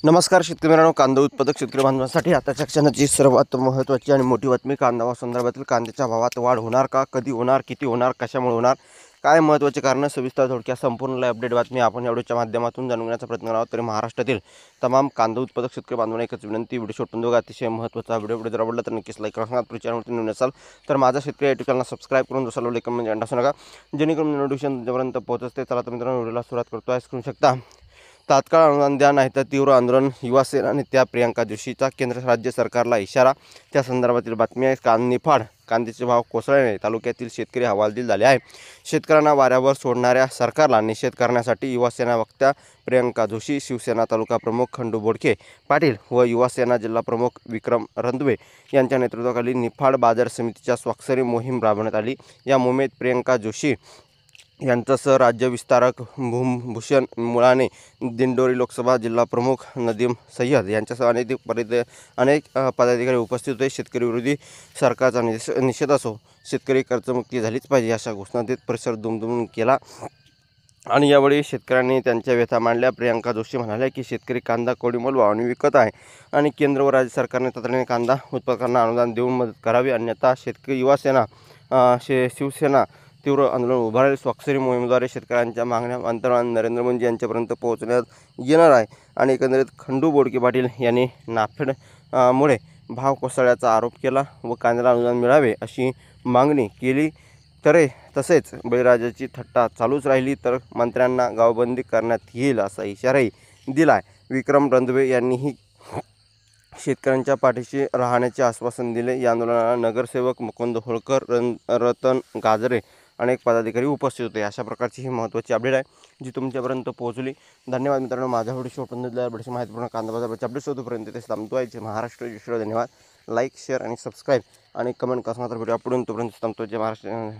नमस्कार शेतकरी मित्रांनो, कांदा उत्पादक शेतकरी बांधवांसाठी आताच्या क्षणाची सर्वात महत्त्वाची आणि मोठी बातमी. कांदा संदर्भातील कांद्याच्या भावात वाढ होणार का, कधी होणार, किती होणार, कशामुळे होणार, काय महत्त्वाचे कारण, सविस्तर थोडक्यात संपूर्ण अपडेट बातमी आपण या व्हिडिओच्या माध्यमातून जाणून घेण्याचा प्रयत्न करणार आहोत. तरी महाराष्ट्रातील तमाम कांदा उत्पादक शेतकरी बांधवांना एकच विनंती, व्हिडिओ शेवटून बघा. अतिशय महत्त्वाचा व्हिडिओ जर आवडला तर नक्कीच लाईक करा. चॅनलवरती नवीन असाल तर माझा शेतकरी युट्यूब चॅनल सबस्क्राईब करून दुसरा लाईक म्हणजे अंडा नका, जेणेकरून नोटिफिकेशन तुमच्यापर्यंत पोहोचते. चला तर मित्रांनो, व्हिडिओला सुरुवात करतो आहे. करू शकता तात्काळ अनुदान द्या, नाहीतर तीव्र आंदोलन. युवा सेना नेत्या प्रियंका जोशीचा केंद्र राज्य सरकारला इशारा. त्या संदर्भातील बातमी आहे. निफाड कांद्याचे भाव कोसळल्याने तालुक्यातील शेतकरी हवालदिल झाले आहे. शेतकऱ्यांना वाऱ्यावर सोडणाऱ्या सरकारला निषेध करण्यासाठी युवा सेना वक्त्या प्रियंका जोशी, शिवसेना तालुका प्रमुख खंडू बोडके पाटील व युवा सेना जिल्हा प्रमुख विक्रम रंधवे यांच्या नेतृत्वाखाली निफाड बाजार समितीच्या स्वाक्षरी मोहीम राबवण्यात आली. या मोहिमेत प्रियंका जोशी यांच्यासह राज्य विस्तारक भूषण मुळाने, दिंडोरी लोकसभा जिल्हा प्रमुख नदीम सय्यद यांच्यासह अनेक पदाधिकारी उपस्थित होते. शेतकरी विरोधी सरकारचा निषेध असो, शेतकरी कर्जमुक्ती झालीच पाहिजे अशा घोषणा देत परिसर दुमदुमून केला. आणि यावेळी शेतकऱ्यांनी त्यांच्या व्यथा मांडल्या. प्रियंका जोशी म्हणाल्या की शेतकरी कांदा कवडीमोल भावाने विकत आहे आणि केंद्र व राज्य सरकारने तातडीने कांदा उत्पादकांना अनुदान देऊन मदत करावी, अन्यथा शेतकरी युवा सेना शिवसेना तीव्र आंदोलन उभारेल. स्वाक्षरी मोहिमेद्वारे शेतकऱ्यांच्या मागण्या पंतप्रधान नरेंद्र मोदी यांच्यापर्यंत पोहोचण्यात येणार आहे. आणि एकंदरीत खंडू बोडके पाटील यांनी नाफेड मुळे भाव कोसळल्याचा आरोप केला व कांद्याला अनुदान मिळावे अशी मागणी केली. तसेच बळीराजाची थट्टा चालूच राहिली तर मंत्र्यांना गावबंदी करण्यात येईल असा इशाराही दिला आहे. विक्रम रंधवे यांनीही शेतकऱ्यांच्या पाठीशी राहण्याचे आश्वासन दिले. या आंदोलनाला नगरसेवक मुकुंद होळकर, रतन गाजरे अनेक पदाधिकारी उपस्थित होते. अशा प्रकारची ही महत्त्वाची अपडेट आहे जी तुमच्यापर्यंत पोहोचली. धन्यवाद मित्रांनो. माझा व्हिडिओ शेवटपर्यंत दिल्याबद्दल माहितीपूर्ण कांदा बाजाराचे अपडेट होतोपर्यंत ते थांबतो आहे. महाराष्ट्र धन्यवाद. लाईक, शेअर आणि सबस्क्राईब आणि कमेंट करा. तर व्हिडिओ अपलोड तोपर्यंत थांबतो. महाराष्ट्र.